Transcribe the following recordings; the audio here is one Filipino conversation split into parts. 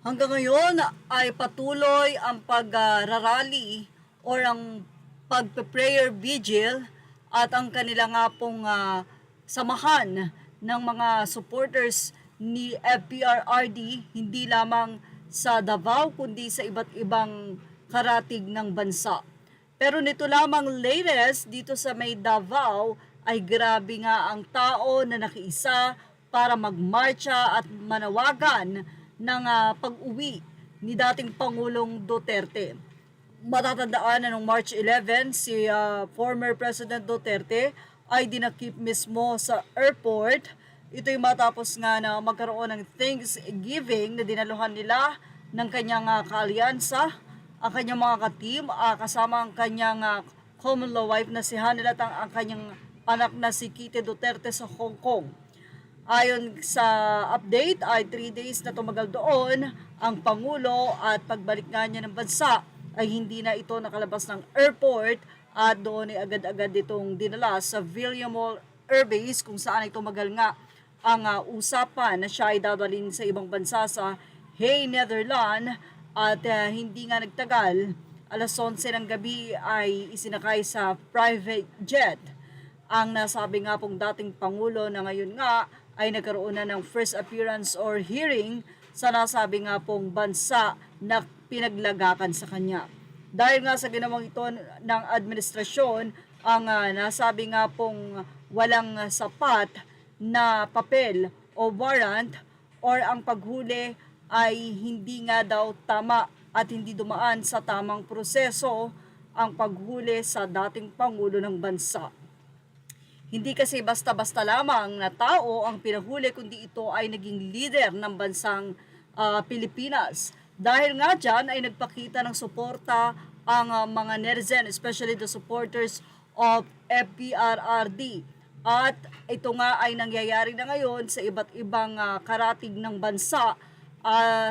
Hanggang ngayon ay patuloy ang pagrarally or ang pagpe-prayer vigil at ang kanila nga pong samahan ng mga supporters ni FPRRD hindi lamang sa Davao kundi sa iba't ibang karatig ng bansa. Pero nito lamang latest dito sa may Davao ay grabe nga ang tao na nakiisa para magmarcha at manawagan ng pag-uwi ni dating Pangulong Duterte. Matatandaan na noong March 11, si former President Duterte ay dinakip mismo sa airport. Ito'y matapos nga na magkaroon ng Thanksgiving na dinaluhan nila ng kanyang kaalyansa, ang kanyang mga ka-team, kasama ang kanyang common law wife na si Hanel at ang kanyang anak na si Kitty Duterte sa Hong Kong. Ayon sa update ay 3 days na tumagal doon ang Pangulo at pagbalik nga niya ng bansa ay hindi na ito nakalabas ng airport at doon ay agad-agad itong dinala sa Villamol Air Base kung saan ay tumagal nga ang usapan na siya ay dadalhin sa ibang bansa sa Hague, Netherlands at hindi nga nagtagal. Alas 11 ng gabi ay isinakay sa private jet ang nasabi nga pong dating Pangulo na ngayon nga ay nagkaroon na ng first appearance or hearing sa nasabi nga pong bansa na pinaglagakan sa kanya. Dahil nga sa ginawang ito ng administrasyon, ang nasabi nga pong walang sapat na papel o warrant or ang paghuli ay hindi nga daw tama at hindi dumaan sa tamang proseso ang paghuli sa dating Pangulo ng bansa. Hindi kasi basta-basta lamang na tao ang pinahuli kundi ito ay naging leader ng bansang Pilipinas. Dahil nga dyan ay nagpakita ng suporta ang mga netizen, especially the supporters of FPRRD. At ito nga ay nangyayari na ngayon sa iba't ibang karatig ng bansa.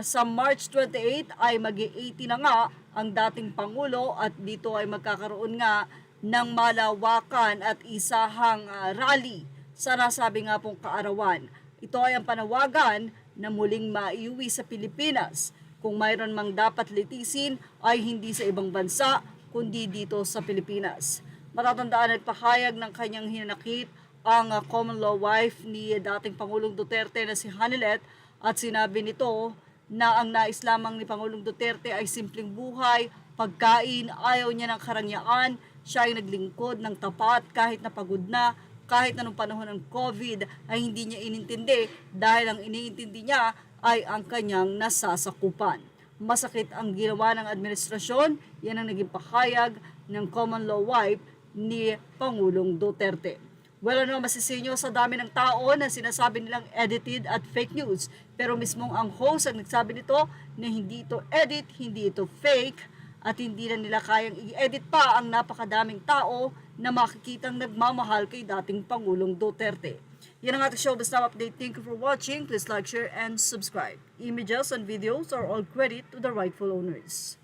Sa March 28 ay mag-80 na nga ang dating Pangulo at dito ay magkakaroon nga ng malawakan at isahang rally sa nasabi nga pong kaarawan. Ito ay ang panawagan na muling maiuwi sa Pilipinas. Kung mayroon mang dapat litisin ay hindi sa ibang bansa kundi dito sa Pilipinas. Matatandaan at pahayag ng kanyang hinanakit ang common law wife ni dating Pangulong Duterte na si Hanilet at sinabi nito na ang nais lamang ni Pangulong Duterte ay simpleng buhay, pagkain, ayaw niya ng karangyaan. Siya ay naglingkod ng tapat kahit napagod na, kahit anong panahon ng COVID ay hindi niya inintindi dahil ang iniintindi niya ay ang kanyang nasasakupan. Masakit ang ginawa ng administrasyon, yan ang naging pahayag ng common law wife ni Pangulong Duterte. Well, ano masisinyo sa dami ng tao na sinasabi nilang edited at fake news. Pero mismong ang host ang nagsabi nito na hindi ito edit, hindi ito fake, at hindi na nila kayang i-edit pa ang napakadaming tao na makikitang nagmamahal kay dating Pangulong Duterte. Yan ang ating show, basta update. Thank you for watching. Please like, share, and subscribe. Images and videos are all credit to the rightful owners.